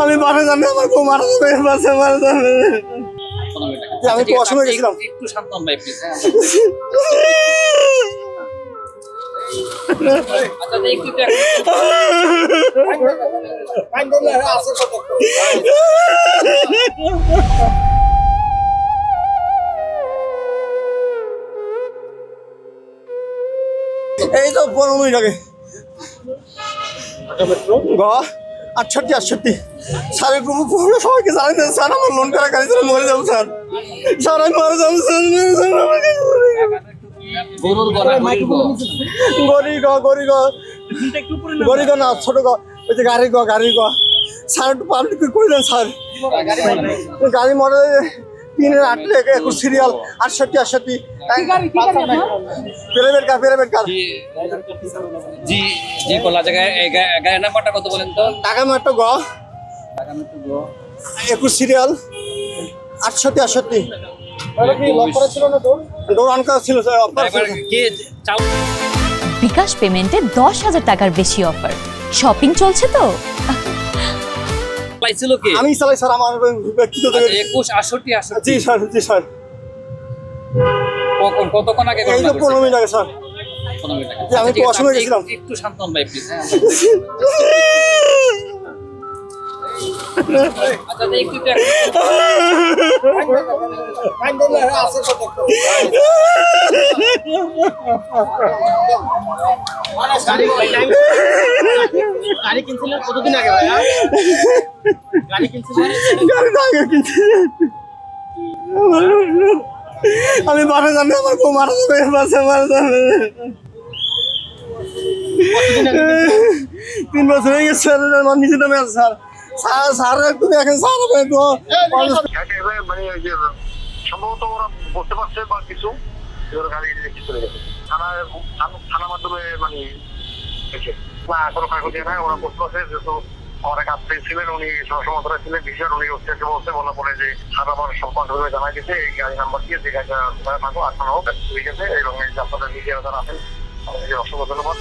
আমি বাসা জানি আমার বউ মারা যাবে, বাসা মারা যাবে। আমি তো অসময় গেছিলাম। একটু শান্ত হন ভাই প্লিজ। আচ্ছা একটু এই তো 15 মিনিট আগে গ 68 স্যার একটু সবাইকে জানেন স্যার আমার লোন করা গাড়ি চলে মরে যাবো স্যার, স্যার আমি মারা যাবো স্যার। গরি গ না ছোট গ ওই যে গাড়ি গ স্যার একটু পাবলিক করে দেন স্যার। গাড়ি মরে 3-8-21 সিরিয়াল 68 প্রাইভেট কার জি জি কোলা জায়গায় গাড়ির নাম্বারটা কত বলেন তো? টাকা মাত্র গ 21 সিরিয়াল 68 ডোর অন করা ছিল স্যার। বিকাশ পেমেন্টে 10,000 টাকার বেশি অফার, শপিং চলছে তো। পাইছিল কি? আমি চালাই স্যার, আমার ব্যক্তিগত 21-68 জি স্যার কতক্ষণ আগে এই তো 15 মিনিট আগে স্যার। 15 মিনিট আগে। যে আমি তো অসময় গেছিলাম। একটু শান্ত হন ভাই প্লিজ। আচ্ছা একটু গাড়ি কিনছিলেন কতদিন আগে ভাইয়া? গাড়ি কিনছিলেন? আমি বাসা জানি আমার বউ মারা যাবে, বাসা মারা যাবে। 3 বছর হয়ে গেছে স্যার, আমার নিচে নামে আছে স্যার। স্যার একটু দেখেন স্যার, একটু মানে ওই যে সম্ভবত ওরা বলতে পারছে বা কিছু গাড়ি রেখে চলে গেছে থানার মাধ্যমে মানে না কোনো কাগজে নাই। ওরা বলতে পারছে যেহেতু অনেক আত্মীয় ছিলেন, উনি সহসমাত্রা ছিলেন বিষয় উনি হচ্ছে বলা পরে যে সারা আমার সম্পর্ক জানাই দিচ্ছে এই গাড়ি নাম্বার দিয়ে যে গাড়িটা থাকো আসানো হোক হয়ে গেছে এবং আপনাদের মিডিয়া যারা আছেন অসংখ্য ধন্যবাদ।